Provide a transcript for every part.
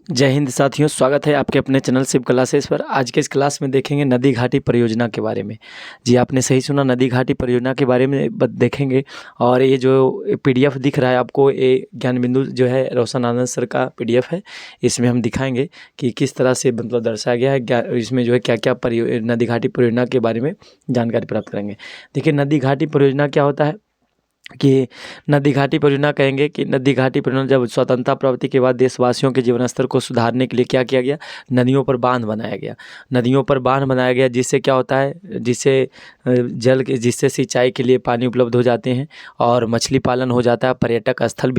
जय हिंद साथियों, स्वागत है आपके अपने चैनल शिव क्लासेस पर। आज के इस क्लास में देखेंगे नदी घाटी परियोजना के बारे में। जी, आपने सही सुना, नदी घाटी परियोजना के बारे में देखेंगे। और ये जो पीडीएफ दिख रहा है आपको, ये ज्ञान बिंदु जो है रोशन आनंद सर का पीडीएफ है। इसमें हम दिखाएंगे कि किस तरह से मतलब दर्शाया गया है, इसमें जो है क्या क्या नदी घाटी परियोजना के बारे में जानकारी प्राप्त करेंगे। देखिए, नदी घाटी परियोजना क्या होता है कि नदी घाटी परियोजना कहेंगे कि नदी घाटी परियोजना जब स्वतंत्रता प्राप्ति के बाद देशवासियों के जीवन स्तर को सुधारने के लिए क्या किया गया, नदियों पर बांध बनाया गया। नदियों पर बांध बनाया गया जिससे क्या होता है, जिससे सिंचाई के लिए पानी उपलब्ध हो जाते हैं और मछली पालन हो जाता है, पर्यटक स्थल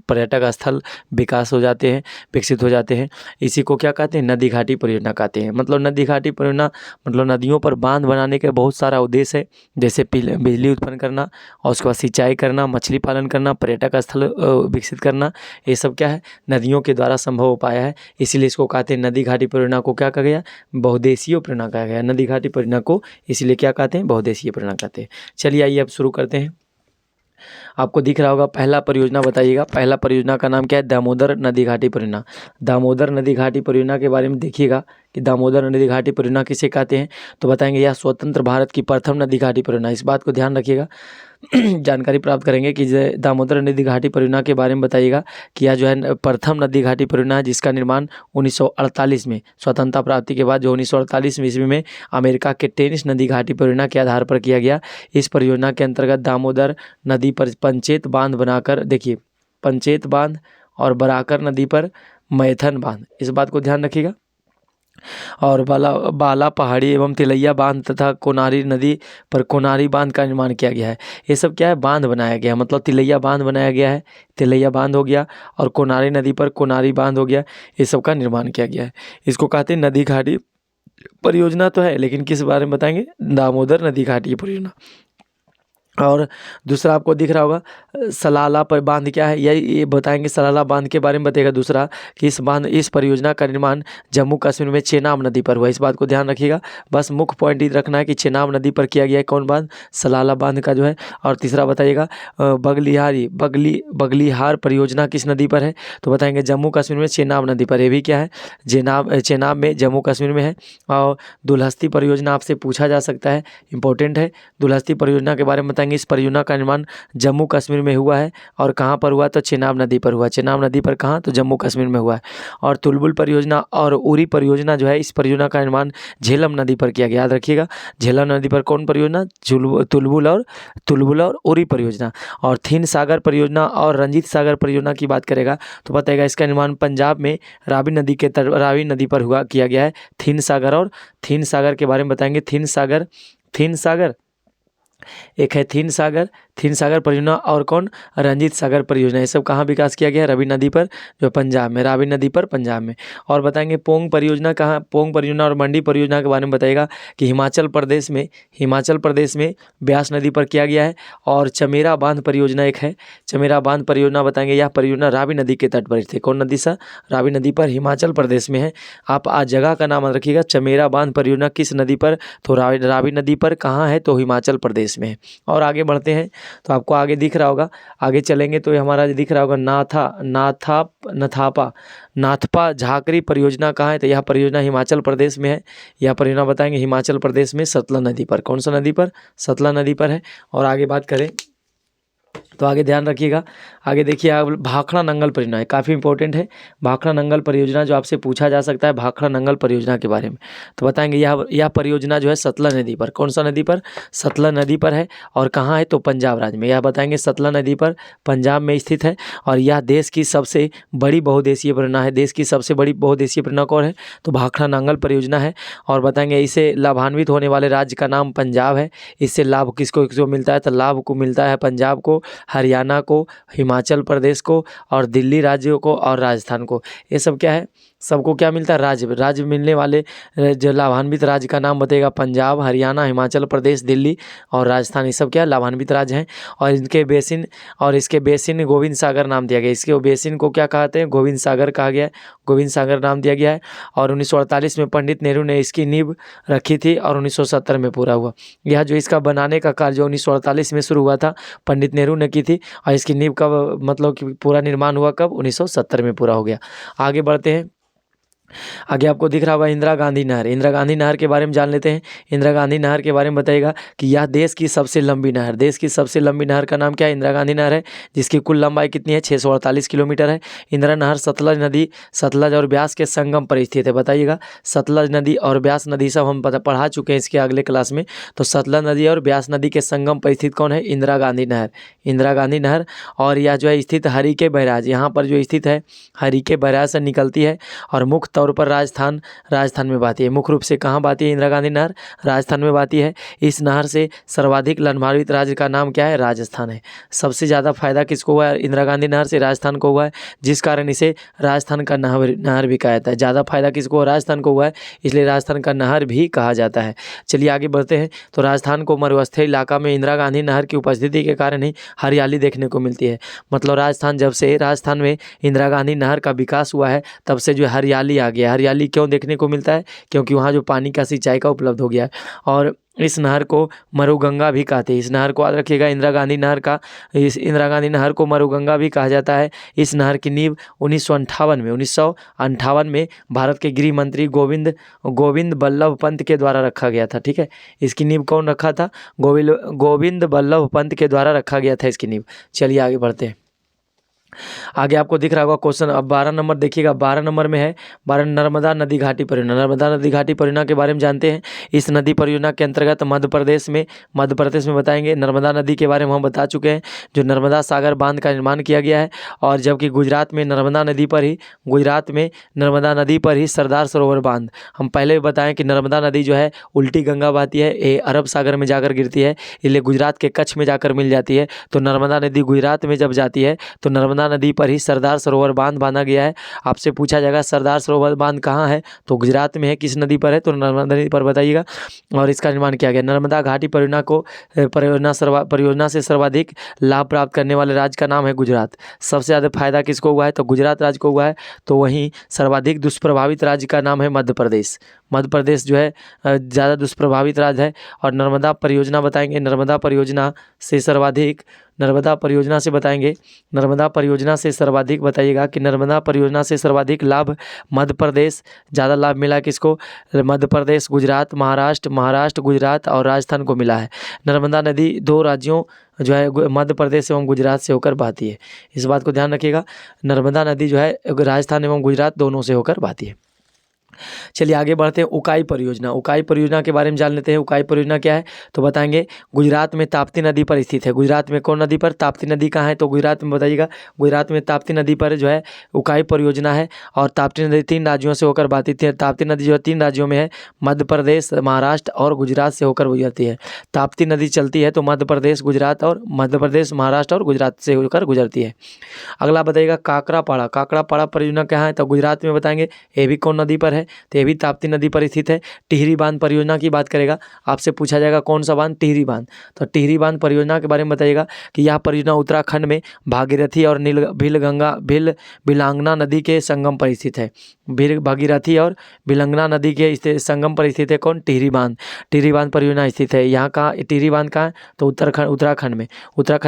पर्यटक स्थल विकास हो जाते हैं, विकसित हो जाते हैं। इसी को क्या कहते हैं, नदी घाटी परियोजना कहते हैं। मतलब नदी घाटी परियोजना मतलब नदियों पर बांध बनाने का बहुत सारा उद्देश्य है, जैसे बिजली उत्पन्न करना और उसके बाद सिंचाई करना, मछली पालन करना, पर्यटक स्थल विकसित करना। ये सब क्या है, नदियों के द्वारा संभव हो पाया है। इसीलिए इसको कहते हैं नदी घाटी परियोजना को क्या कहा गया, बहुउद्देशीय परियोजना कहा गया। नदी घाटी परियोजना को इसलिए क्या कहते हैं, बहुउद्देशीय परियोजना कहते हैं। चलिए आइए अब शुरू करते हैं। आपको दिख रहा होगा, पहला परियोजना बताइएगा। पहला परियोजना का नाम क्या है, दामोदर नदी घाटी परियोजना। दामोदर नदी घाटी परियोजना के बारे में देखिएगा कि दामोदर नदी घाटी परियोजना किसे कहते हैं, तो बताएंगे यह स्वतंत्र भारत की प्रथम नदी घाटी परियोजना। इस बात को ध्यान रखिएगा। जानकारी प्राप्त करेंगे कि दामोदर नदी घाटी परियोजना के बारे में बताइएगा कि यह जो है प्रथम नदी घाटी परियोजना है, जिसका निर्माण 1948 में स्वतंत्रता प्राप्ति के बाद जो 1948 ईस्वी में अमेरिका के टेनिस नदी घाटी परियोजना के आधार पर किया गया। इस परियोजना के अंतर्गत दामोदर नदी पर पंचेत बांध बनाकर, देखिए पंचेत बांध और बराकर नदी पर मैथन बांध, इस बात को ध्यान रखिएगा। और बाला पहाड़ी एवं तिलैया बांध तथा कोनारी नदी पर कोनारी बांध का निर्माण किया गया है। ये सब क्या है, बांध बनाया गया है। मतलब तिलैया बांध बनाया गया है, तिलैया बांध हो गया, और कोनारी नदी पर कोनारी बांध हो गया। ये सब का निर्माण किया गया है। इसको कहते हैं नदी घाटी परियोजना तो है, लेकिन किस बारे में बताएंगे, दामोदर नदी घाटी परियोजना। और दूसरा आपको दिख रहा होगा, सलाला पर बांध क्या है, ये बताएंगे। सलाला बांध के बारे में बताएगा दूसरा कि इस परियोजना का निर्माण जम्मू कश्मीर में चेनाब नदी पर हुआ। इस बात को ध्यान रखिएगा। बस मुख्य पॉइंट ये रखना है कि चेनाब नदी पर किया गया है कौन बांध, सलाला बांध का जो है। और तीसरा बताइएगा, बगलिहार परियोजना किस नदी पर है, तो बताएंगे जम्मू कश्मीर में चेनाब नदी पर। ये भी क्या है, चेनाब में, जम्मू कश्मीर में है। और दुलहस्ती परियोजना आपसे पूछा जा सकता है, इंपॉर्टेंट है। दुलहस्ती परियोजना के बारे में बताएंगे। इस परियोजना का निर्माण जम्मू कश्मीर में हुआ है, और कहाँ पर हुआ, तो चेनाब नदी पर हुआ। चेनाब नदी पर कहाँ, तो जम्मू कश्मीर में हुआ है। और तुलबुल परियोजना और उरी परियोजना जो है, इस परियोजना का निर्माण झेलम नदी पर किया गया। याद रखिएगा, झेलम नदी पर कौन परियोजना, तुलबुल और उरी परियोजना। और थिन सागर परियोजना और रंजीत सागर परियोजना की बात करेगा तो बताएगा इसका निर्माण पंजाब में रावी नदी पर हुआ, किया गया है। थिन सागर के बारे में बताएंगे। थिन सागर एक है, थिन सागर परियोजना, और कौन, रंजीत सागर परियोजना। ये सब कहाँ विकास किया गया है, रावी नदी पर, जो पंजाब में, रावी नदी पर पंजाब में। और बताएंगे पोंग परियोजना कहाँ, पोंग परियोजना और मंडी परियोजना के बारे में बताएगा कि हिमाचल प्रदेश में ब्यास नदी पर किया गया है। और चमेरा बांध परियोजना एक है, चमेरा बांध परियोजना बताएंगे। यह परियोजना रावी नदी के तट पर थे। कौन नदी सा, रावी नदी पर, हिमाचल प्रदेश में है। आप आज जगह का नाम रखिएगा, चमेरा बांध परियोजना किस नदी पर, तो रावी नदी पर। कहाँ है, तो हिमाचल प्रदेश में है। और आगे बढ़ते हैं तो आपको आगे दिख रहा होगा, आगे चलेंगे तो हमारा दिख रहा होगा नाथपा झाकरी परियोजना कहाँ है, तो यह परियोजना हिमाचल प्रदेश में है। यह परियोजना बताएंगे हिमाचल प्रदेश में सतलज नदी पर। कौन सा नदी पर, सतलज नदी पर है। और आगे बात करें तो आगे ध्यान रखिएगा, आगे देखिए भाखड़ा नंगल परियोजना है, काफ़ी इंपॉर्टेंट है। भाखड़ा नंगल परियोजना जो आपसे पूछा जा सकता है, भाखड़ा नंगल परियोजना के बारे में, तो बताएंगे यह परियोजना जो है सतलज नदी पर। कौन सा नदी पर, सतलज नदी पर है। और कहाँ है, तो पंजाब राज्य में। यह बताएंगे सतलज नदी पर, पंजाब में स्थित है। और यह देश की सबसे बड़ी बहुउद्देशीय परियोजना है। देश की सबसे बड़ी बहुउद्देशीय परियोजना कौन है, तो भाखड़ा नंगल परियोजना है। और बताएंगे इसे लाभान्वित होने वाले राज्य का नाम पंजाब है। इससे लाभ किसको मिलता है, तो लाभ को मिलता है पंजाब को, हरियाणा को, हिमाचल प्रदेश को, और दिल्ली राज्यों को, और राजस्थान को। ये सब क्या है, सबको क्या मिलता है, राज्य मिलने वाले जो लाभान्वित राज्य का नाम बताएगा, पंजाब, हरियाणा, हिमाचल प्रदेश, दिल्ली और राजस्थान। ये सब क्या लाभान्वित राज्य हैं। और इसके बेसिन गोविंद सागर नाम दिया गया। इसके बेसिन को क्या कहते हैं, गोविंद सागर कहा गया है, गोविंद सागर नाम दिया गया है। और 1948 में पंडित नेहरू ने इसकी नींव रखी थी और 1970 में पूरा हुआ। यह जो इसका बनाने का कार्य जो 1948 में शुरू हुआ था, पंडित नेहरू ने की थी और इसकी नींव कब मतलब कि पूरा निर्माण हुआ कब 1970 में पूरा हो गया। आगे बढ़ते हैं। आगे आपको दिख रहा होगा इंदिरा गांधी नहर। इंदिरा गांधी नहर के बारे में जान लेते हैं। इंदिरा गांधी नहर के बारे में बताइएगा कि यह देश की सबसे लंबी नहर, देश की सबसे लंबी नहर का नाम क्या है? इंदिरा गांधी नहर है, जिसकी कुल लंबाई कितनी है? 648 किलोमीटर है। इंदिरा नहर सतलज नदी, सतलज और ब्यास के संगम पर स्थित है। बताइएगा, सतलज नदी और ब्यास नदी सब हम पढ़ा चुके हैं इसके अगले क्लास में। तो सतलज नदी और ब्यास नदी के संगम पर स्थित कौन है? इंदिरा गांधी नहर। इंदिरा गांधी नहर। और यह जो है स्थित हरिके बैराज, यहाँ पर जो स्थित है हरिके बैराज से निकलती है और मुख्य तौर पर राजस्थान में बहती है। मुख्य रूप से कहाँ बहती है इंदिरा गांधी नहर? राजस्थान में बहती है। इस नहर से सर्वाधिक लाभान्वित राज्य का नाम क्या है? राजस्थान है। सबसे ज़्यादा फायदा किसको हुआ है इंदिरा गांधी नहर से? राजस्थान को हुआ है, जिस कारण इसे राजस्थान का नहर भी कहा जाता है। ज़्यादा फायदा किसको हुआ? राजस्थान को हुआ है, इसलिए राजस्थान का नहर भी कहा जाता है। चलिए आगे बढ़ते हैं। तो राजस्थान को मरुस्थलीय इलाका में इंदिरा गांधी नहर की उपस्थिति के कारण ही हरियाली देखने को मिलती है। मतलब जब से राजस्थान में इंदिरा गांधी नहर का विकास हुआ है, तब से जो हरियाली आ गया। हरियाली क्यों देखने को मिलता है? क्योंकि वहाँ जो पानी का सिंचाई का उपलब्ध हो गया है। और इस नहर को मरुगंगा भी कहते हैं। इस नहर को याद रखिएगा, इस इंदिरा गांधी नहर को मरुगंगा भी कहा जाता है। इस नहर की नींव 1958 में भारत के गृह मंत्री गोविंद बल्लभ पंत के द्वारा रखा गया था। ठीक है, इसकी नींव कौन रखा था? गोविंद बल्लभ पंत के द्वारा रखा गया था इसकी नींव। चलिए आगे बढ़ते हैं। आगे आपको दिख रहा होगा क्वेश्चन। अब 12 नंबर देखिएगा, 12 नंबर में है 12 नर्मदा नदी घाटी परियोजना। नर्मदा नदी घाटी परियोजना के बारे में जानते हैं। इस नदी परियोजना के अंतर्गत मध्य प्रदेश में बताएंगे। नर्मदा नदी के बारे में हम बता चुके हैं, जो नर्मदा सागर बांध का निर्माण किया गया है। और जबकि गुजरात में नर्मदा नदी पर ही सरदार सरोवर बांध। हम पहले भी बताएं कि नर्मदा नदी जो है उल्टी गंगा बहती है, ये अरब सागर में जाकर गिरती है, इसलिए गुजरात के कच्छ में जाकर मिल जाती है। तो नर्मदा नदी गुजरात में जब जाती है तो नर्मदा नदी पर ही सरदार सरोवर बांध बांधा गया है। आपसे पूछा जाएगा सरदार सरोवर बांध कहाँ है? तो गुजरात में है। किस नदी पर है? तो नर्मदा नदी पर बताइएगा। और इसका निर्माण किया गया। नर्मदा घाटी परियोजना से सर्वाधिक लाभ प्राप्त करने वाले राज्य का नाम है गुजरात। सबसे ज़्यादा फायदा किसको हुआ है? तो गुजरात राज्य को हुआ है। तो वहीं सर्वाधिक दुष्प्रभावित राज्य का नाम है मध्य प्रदेश। मध्य प्रदेश जो है ज़्यादा दुष्प्रभावित राज्य है। और नर्मदा परियोजना बताएंगे। नर्मदा परियोजना से सर्वाधिक बताइएगा कि नर्मदा परियोजना से सर्वाधिक लाभ मध्य प्रदेश, ज़्यादा लाभ मिला किसको? मध्य प्रदेश, गुजरात, महाराष्ट्र, गुजरात और राजस्थान को मिला है। नर्मदा नदी 2 राज्यों जो है मध्य प्रदेश एवं गुजरात से होकर बहती है। इस बात को ध्यान रखिएगा। नर्मदा नदी जो है राजस्थान एवं गुजरात दोनों से होकर बहती है। चलिए आगे बढ़ते हैं। उकाई परियोजना। उकाई परियोजना के बारे में जान लेते हैं। उकाई परियोजना क्या है? तो बताएंगे गुजरात में ताप्ती नदी पर स्थित है। गुजरात में कौन नदी पर? ताप्ती नदी कहाँ है? तो गुजरात में बताइएगा। गुजरात में ताप्ती नदी पर जो है उकाई परियोजना है। और ताप्ती नदी 3 राज्यों से होकर बहती है। ताप्ती नदी जो है 3 राज्यों में है, मध्य प्रदेश, महाराष्ट्र और गुजरात से होकर गुजरती है। ताप्ती नदी चलती है तो मध्य प्रदेश, महाराष्ट्र और गुजरात से होकर गुजरती है। अगला बताइएगा काकड़ापाड़ा परियोजना क्या है? तो गुजरात में बताएंगे। ये भी कौन नदी पर है? तो ये भी ताप्ती नदी पर स्थित है। टिहरी बांध परियोजना की बात करेगा। आपसे पूछा जाएगा कौन सा बांध? टिहरी बांध। तो टिहरी बांध परियोजना के बारे में बताइएगा कि यह परियोजना उत्तराखंड में भागीरथी और बिलंगना नदी के संगम पर स्थित है। भागीरथी और बिलंगना नदी के संगम पर स्थित है कौन? टिहरी बांध परियोजना स्थित है। यहाँ कहाँ टिहरी बांध कहाँ है? तो उत्तराखंड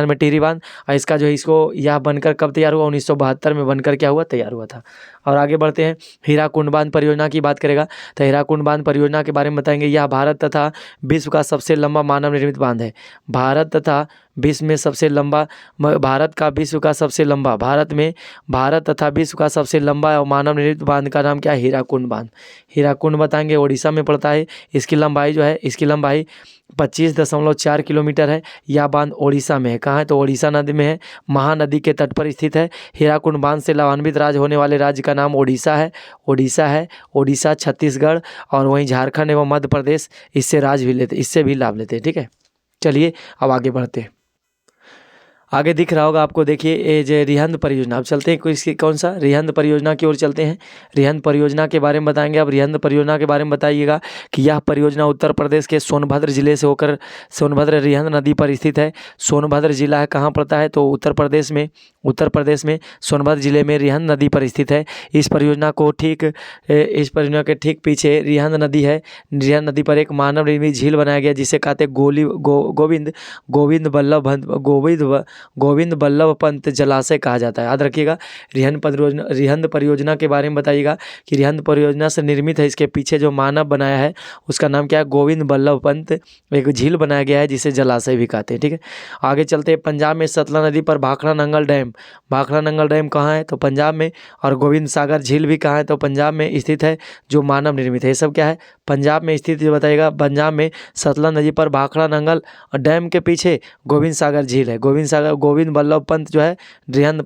में टिहरी बांध। और इसका जो है यह बनकर कब तैयार हुआ? 1972 में बनकर क्या हुआ? तैयार हुआ था। और आगे बढ़ते हैं। हीराकुंड बांध परियोजना की बात करेगा। तो हीराकुंड बांध परियोजना के बारे में बताएंगे। यह भारत तथा विश्व का सबसे लंबा मानव निर्मित बांध है। भारत तथा विश्व का सबसे लंबा मानव निर्मित बांध का नाम क्या है? हीराकुंड बांध। हीराकुंड बताएंगे उड़ीसा में पड़ता है। इसकी लंबाई 25.4 किलोमीटर है। यह बांध ओडिशा में है। कहाँ है? तो ओडिशा नदी में है, महानदी के तट पर स्थित है। हीराकुंड बांध से लाभान्वित राज्य होने वाले राज्य का नाम ओडिशा है। ओडिशा, छत्तीसगढ़ और वहीं झारखंड एवं मध्य प्रदेश इससे भी लाभ लेते हैं। ठीक है, चलिए अब आगे बढ़ते हैं। आगे दिख रहा होगा आपको, देखिए ये जो रिहंद परियोजना। अब चलते हैं कौन सा? रिहंद परियोजना की ओर चलते हैं। रिहंद परियोजना के बारे में बताएंगे। अब रिहंद परियोजना के बारे में बताइएगा कि यह परियोजना उत्तर प्रदेश के सोनभद्र जिले से होकर रिहंद नदी पर स्थित है। सोनभद्र जिला है, कहाँ पड़ता है? तो उत्तर प्रदेश में सोनभद्र जिले में रिहंद नदी पर स्थित है। इस परियोजना के ठीक पीछे रिहंद नदी है। रिहंद नदी पर एक मानव निर्मित झील बनाया गया जिसे कहते हैं गोविंद गोविंद बल्लभ पंत जलाशय कहा जाता है। याद रखिएगा। रिहंद परियोजना के बारे में बताइएगा कि रिहंद परियोजना से निर्मित है, इसके पीछे जो मानव बनाया है उसका नाम क्या है, गोविंद बल्लभ पंत। एक झील बनाया गया है जिसे जलाशय भी कहते हैं। ठीक है, आगे चलते हैं। पंजाब में सतलज नदी पर भाखड़ा नंगल डैम कहाँ है, तो पंजाब में। और गोविंद सागर झील भी कहाँ है, तो पंजाब में स्थित है, जो मानव निर्मित है। ये सब क्या है, पंजाब में स्थित। जो बताइएगा, पंजाब में सतलज नदी पर भाखड़ा नंगल डैम के पीछे गोविंद सागर झील है। गोविंद बल्लभ पंत जो है रिहंद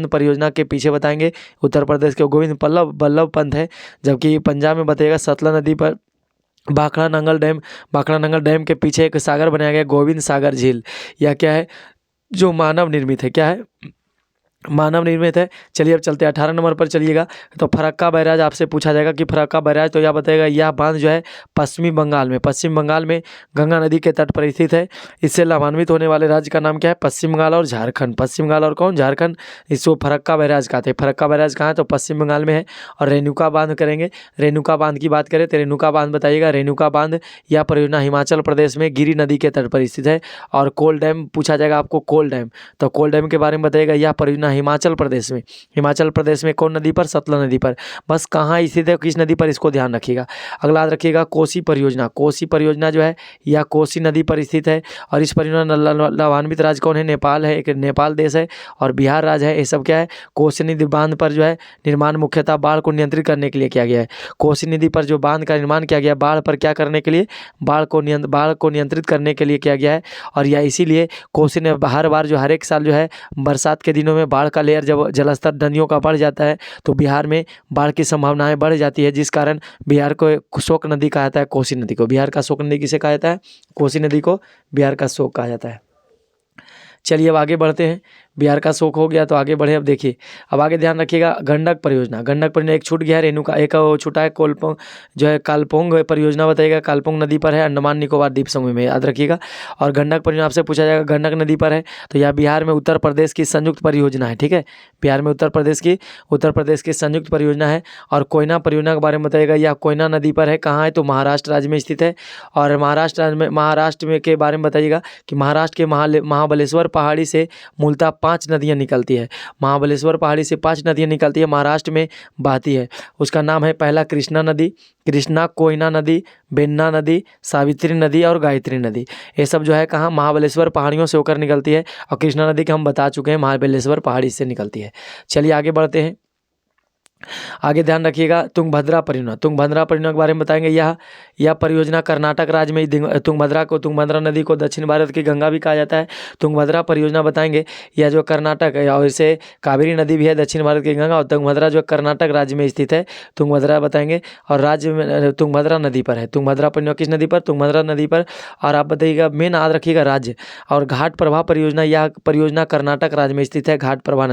परियोजना के पीछे बताएंगे उत्तर प्रदेश के गोविंद बल्लभ पंत है। जबकि पंजाब में बताइएगा सतलज नदी पर भाखड़ा नंगल डैम के पीछे एक सागर बनाया गया, गोविंद सागर झील। यह क्या है, जो मानव निर्मित है। क्या है, मानव निर्मित है। चलिए अब चलते हैं 18 नंबर पर। चलिएगा, तो फरक्का बैराज आपसे पूछा जाएगा कि फरक्का बैराज, तो यह बताएगा यह बांध जो है पश्चिम बंगाल में गंगा नदी के तट पर स्थित है। इससे लाभान्वित होने वाले राज्य का नाम क्या है, पश्चिम बंगाल और झारखंड। पश्चिम बंगाल और कौन, झारखंड। इसको फरक्का बैराज कहते हैं। फरक्का बैराज कहाँ है, तो पश्चिम बंगाल में है। और रेणुका बांध करेंगे। रेणुका बांध की बात करें तो रेणुका बांध बताइएगा। रेणुका बांध यह परियोजना हिमाचल प्रदेश में गिरी नदी के तट पर स्थित है। और कोल डैम पूछा जाएगा आपको, कोल डैम, तो कोल डैम के बारे में बताइएगा। यह परियोजना हिमाचल प्रदेश में कौन नदी पर, सतलज नदी पर। बस कहाँ स्थित है, किस नदी पर, इसको ध्यान रखिएगा। अगला याद रखिएगा, कोसी परियोजना जो है यह कोसी नदी पर स्थित है। और इस परियोजना लाभान्वित राज्य कौन है, नेपाल है, एक नेपाल देश है। और बिहार राज्य है। ये सब क्या है, कोसी नदी बांध पर जो है निर्माण मुख्यतः बाढ़ को नियंत्रित करने के लिए किया गया है। कोसी नदी पर जो बांध का निर्माण किया गया, बाढ़ पर क्या करने के लिए, बाढ़ को नियंत्रित करने के लिए किया गया है। और यह इसीलिए कोसी ने हर एक साल जो है बरसात के दिनों में बाढ़ का लेयर जब जलस्तर नदियों का बढ़ जाता है तो बिहार में बाढ़ की संभावनाएं बढ़ जाती है, जिस कारण बिहार को शोक नदी कहा जाता है, कोसी नदी को। बिहार का शोक नदी किसे कहा जाता है, कोसी नदी को बिहार का शोक कहा जाता है। चलिए अब आगे बढ़ते हैं। बिहार का शोक हो गया तो आगे बढ़े। अब देखिए, अब आगे ध्यान रखिएगा, गंडक परियोजना एक छूट गया है, रेणुका एक छूटा है, कोलपोंग जो है कालपोंग परियोजना बताइएगा। कालपोंग नदी पर है, अंडमान निकोबार द्वीप समूह में, याद रखिएगा। और गंडक परियोजना आपसे पूछा जाएगा, गंडक नदी पर है, तो यह बिहार में उत्तर प्रदेश की संयुक्त परियोजना है। ठीक है, बिहार में उत्तर प्रदेश की संयुक्त परियोजना है। और कोयना परियोजना के बारे में बताइएगा, यह कोयना नदी पर है, कहाँ है, तो महाराष्ट्र राज्य में स्थित है। और महाराष्ट्र में के बारे में बताइएगा कि महाराष्ट्र के महाबलेश्वर पहाड़ी से मूलतः 5 नदियाँ निकलती है। महाबलेश्वर पहाड़ी से 5 नदियाँ निकलती है, महाराष्ट्र में बहती है। उसका नाम है, पहला कृष्णा, कोयना नदी, बेन्ना नदी, सावित्री नदी और गायत्री नदी। ये सब जो है कहाँ, महाबलेश्वर पहाड़ियों से होकर निकलती है। और कृष्णा नदी का हम बता चुके हैं, महाबलेश्वर पहाड़ी से निकलती है। चलिए आगे बढ़ते हैं। आगे ध्यान रखिएगा, तुंगभद्रा परियोजना के बारे में बताएंगे। यह परियोजना कर्नाटक राज्य में तुंगभद्रा नदी को दक्षिण भारत की गंगा भी कहा जाता है। तुंगभद्रा परियोजना बताएंगे, यह जो कर्नाटक है, और इसे कावेरी नदी भी है दक्षिण भारत की गंगा, और तुंगभद्रा जो कर्नाटक राज्य में स्थित है, तुंगभद्रा बताएंगे। और राज्य में तुंगभद्रा नदी पर है। तुंगभद्रा परियोजना किस नदी पर, तुंगभद्रा नदी पर। और आप बताइएगा, मेन याद रखिएगा राज्य। और घाट प्रभा परियोजना, यह परियोजना कर्नाटक राज्य में स्थित है, घाट प्रभा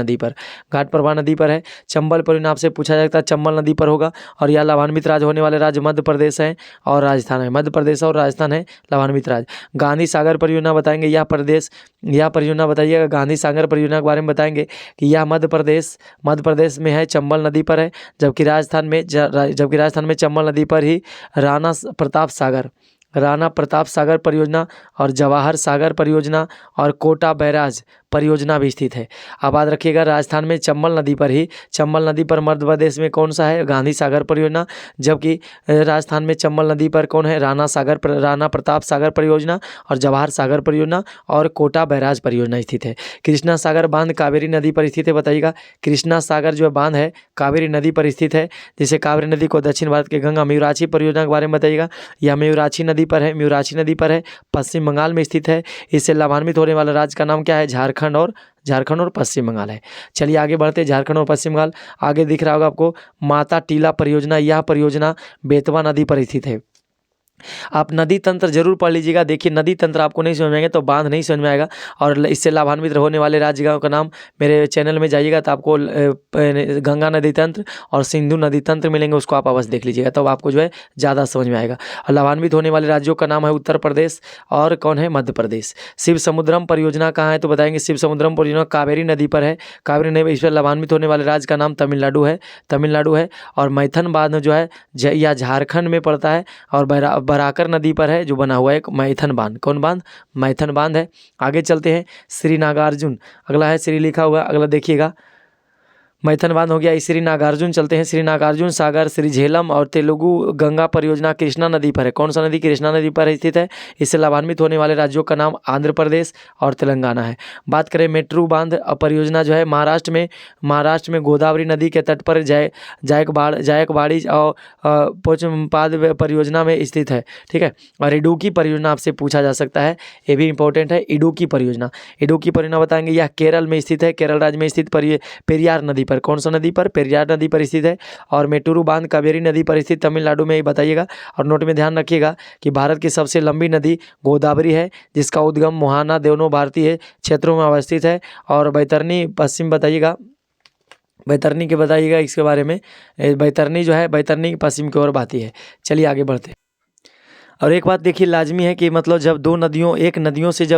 नदी पर है। चंबल परियोजना आपसे पूछा जाता है, चंबल नदी पर होगा। और यह लाभान्वित राज्य होने वाले राज्य मध्य प्रदेश है और राजस्थान है। मध्य प्रदेश और राजस्थान है लाभान्वित राज्य। गांधी सागर परियोजना बताएंगे, यह परियोजना बताइएगा। गांधी सागर परियोजना के बारे में बताएंगे कि यह मध्य प्रदेश में है, चंबल नदी पर है। जबकि राजस्थान में चंबल नदी पर ही राणा प्रताप सागर परियोजना और जवाहर सागर परियोजना और कोटा बैराज परियोजना भी स्थित है। अब याद रखिएगा, राजस्थान में चंबल नदी पर मध्य प्रदेश में कौन सा है, गांधी सागर परियोजना। जबकि राजस्थान में चंबल नदी पर कौन है, राणा प्रताप सागर परियोजना और जवाहर सागर परियोजना और कोटा बैराज परियोजना स्थित है। कृष्णा सागर बांध कावेरी नदी पर स्थित है, बताइएगा। कृष्णा सागर जो बांध है कावेरी नदी पर स्थित है, जिसे कावेरी नदी को दक्षिण भारत की गंगा। म्यूराछी परियोजना के बारे में बताइएगा, यह म्यूराछी नदी पर है, पश्चिम बंगाल में स्थित है। इससे लाभान्वित होने वाला राज्य का नाम क्या है, झारखंड और पश्चिम बंगाल है। चलिए आगे बढ़ते हैं, झारखंड और पश्चिम बंगाल। आगे दिख रहा होगा आपको माता टीला परियोजना, यह परियोजना बेतवा नदी पर स्थित है। आप नदी तंत्र जरूर पढ़ लीजिएगा। देखिए, नदी तंत्र आपको नहीं समझ में आएगा तो बांध नहीं समझ में आएगा। और इससे लाभान्वित होने वाले राज्यों का नाम, मेरे चैनल में जाइएगा तो आपको गंगा नदी तंत्र और सिंधु नदी तंत्र मिलेंगे, उसको आप अवश्य देख लीजिएगा, तो आपको जो है ज़्यादा समझ में आएगा। और लाभान्वित होने वाले राज्यों का नाम है उत्तर प्रदेश और कौन है, मध्य प्रदेश। शिव समुद्रम परियोजना कहाँ है, तो बताएंगे शिव समुद्रम परियोजना कावेरी नदी पर है। कावेरी नदी, इस पर लाभान्वित होने वाले राज्य का नाम तमिलनाडु है। और मैथन बांध जो है यह झारखंड में पड़ता है। और बराकर नदी पर है जो बना हुआ है एक मैथन बांध। कौन बांध? मैथन बांध है। आगे चलते हैं, श्री नागार्जुन, अगला है श्री लिखा हुआ, अगला देखिएगा, मैथन बांध हो गया। श्री नागार्जुन चलते हैं, श्री नागार्जुन सागर, श्री झेलम और तेलुगु गंगा परियोजना कृष्णा नदी पर है। कौन सा नदी? कृष्णा नदी पर स्थित है। इससे लाभान्वित होने वाले राज्यों का नाम आंध्र प्रदेश और तेलंगाना है। बात करें मेट्रू बांध परियोजना जो है महाराष्ट्र में गोदावरी नदी के तट पर जायकवाड़ी और पोचमपाद परियोजना में स्थित है। ठीक है। और इडुक्की परियोजना आपसे पूछा जा सकता है, ये भी इंपॉर्टेंट है। इडुक्की परियोजना बताएंगे, यह केरल में स्थित है, केरल राज्य में स्थित पेरियार नदी पर। कौन सा नदी पर? पेरियार नदी पर स्थित है। और मेट्टूरू बांध कावेरी नदी पर स्थित तमिलनाडु में, ये बताइएगा। और नोट में ध्यान रखिएगा कि भारत की सबसे लंबी नदी गोदावरी है, जिसका उद्गम मोहाना दोनों भारतीय क्षेत्रों में अवस्थित है। और बैतरनी पश्चिम, बताइएगा बैतरनी के, बताइएगा इसके बारे में। बैतरनी जो है, बैतरनी पश्चिम की ओर बहती है। चलिए आगे बढ़ते हैं। और एक बात देखिए लाजमी है कि मतलब जब एक नदी से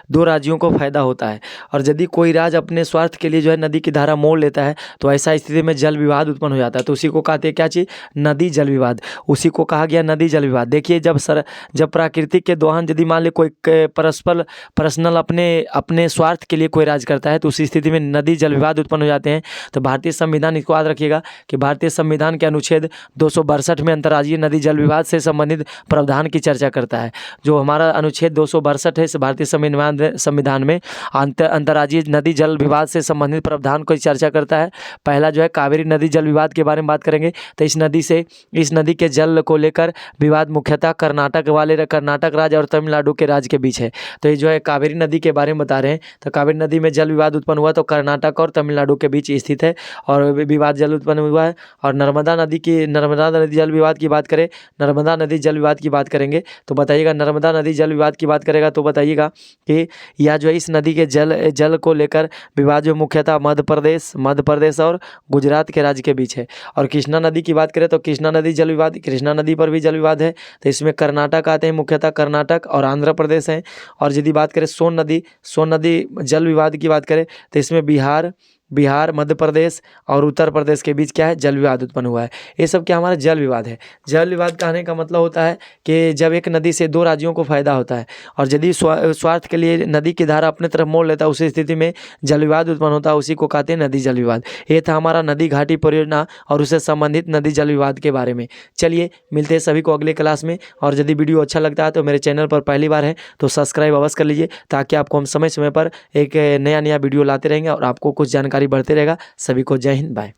दो राज्यों को फायदा होता है, और यदि कोई राज्य अपने स्वार्थ के लिए जो है नदी की धारा मोड़ लेता है, तो ऐसा स्थिति में जल विवाद उत्पन्न हो जाता है। तो उसी को कहते हैं क्या चीज़? नदी जल विवाद। उसी को कहा गया नदी जल विवाद। देखिए जब प्राकृतिक के दोहन, यदि मान ली कोई पर्सनल अपने स्वार्थ के लिए कोई राज्य करता है, तो उस स्थिति में नदी जल विवाद उत्पन्न हो जाते हैं। तो भारतीय संविधान, इसको याद रखिएगा कि भारतीय संविधान के अनुच्छेद 262 में अंतर्राज्यीय नदी जल विवाद से संबंधित प्रावधान की चर्चा करता है। जो हमारा अनुच्छेद 262 है इस भारतीय संविधान में अंतर्राज्यीय नदी जल विवाद से संबंधित प्रावधान की चर्चा करता है। पहला जो है कावेरी नदी जल विवाद के बारे में बात करेंगे। तो इस नदी के जल को लेकर विवाद मुख्यतः कर्नाटक राज्य और तमिलनाडु के राज्य के बीच है। तो ये जो है कावेरी नदी के बारे में बता रहे हैं। तो कावेरी नदी में जल विवाद उत्पन्न हुआ तो कर्नाटक और तमिलनाडु के बीच स्थित है और विवाद जल उत्पन्न हुआ है। और नर्मदा नदी जल विवाद की बात करें, नर्मदा नदी जल विवाद की बात करेंगे तो बताइएगा, नर्मदा नदी जल विवाद की बात करेगा तो बताइएगा कि यह जो है इस नदी के जल को लेकर विवाद जो मुख्यतः मध्य प्रदेश और गुजरात के राज्य के बीच है। और कृष्णा नदी की बात करें तो कृष्णा नदी पर भी जल विवाद है। तो इसमें कर्नाटक आते हैं, मुख्यतः कर्नाटक और आंध्र प्रदेश हैं। और यदि बात करें सोन नदी जल विवाद की बात करें तो इसमें बिहार, मध्य प्रदेश और उत्तर प्रदेश के बीच क्या है? जल विवाद उत्पन्न हुआ है। ये सब क्या हमारा जल विवाद है। जल विवाद कहने का मतलब होता है कि जब एक नदी से दो राज्यों को फायदा होता है और यदि स्वार्थ के लिए नदी की धारा अपने तरफ मोड़ लेता है, उसी स्थिति में जल विवाद उत्पन्न होता है। उसी को कहते हैं नदी जल विवाद। ये था हमारा नदी घाटी परियोजना और उससे संबंधित नदी जल विवाद के बारे में। चलिए मिलते हैं सभी को अगले क्लास में। और यदि वीडियो अच्छा लगता है तो मेरे चैनल पर पहली बार है तो सब्सक्राइब अवश्य कर लीजिए, ताकि आपको हम समय समय पर एक नया वीडियो लाते रहेंगे और आपको कुछ जानकारी बढ़ते रहेगा। सभी को जय हिंद, बाय।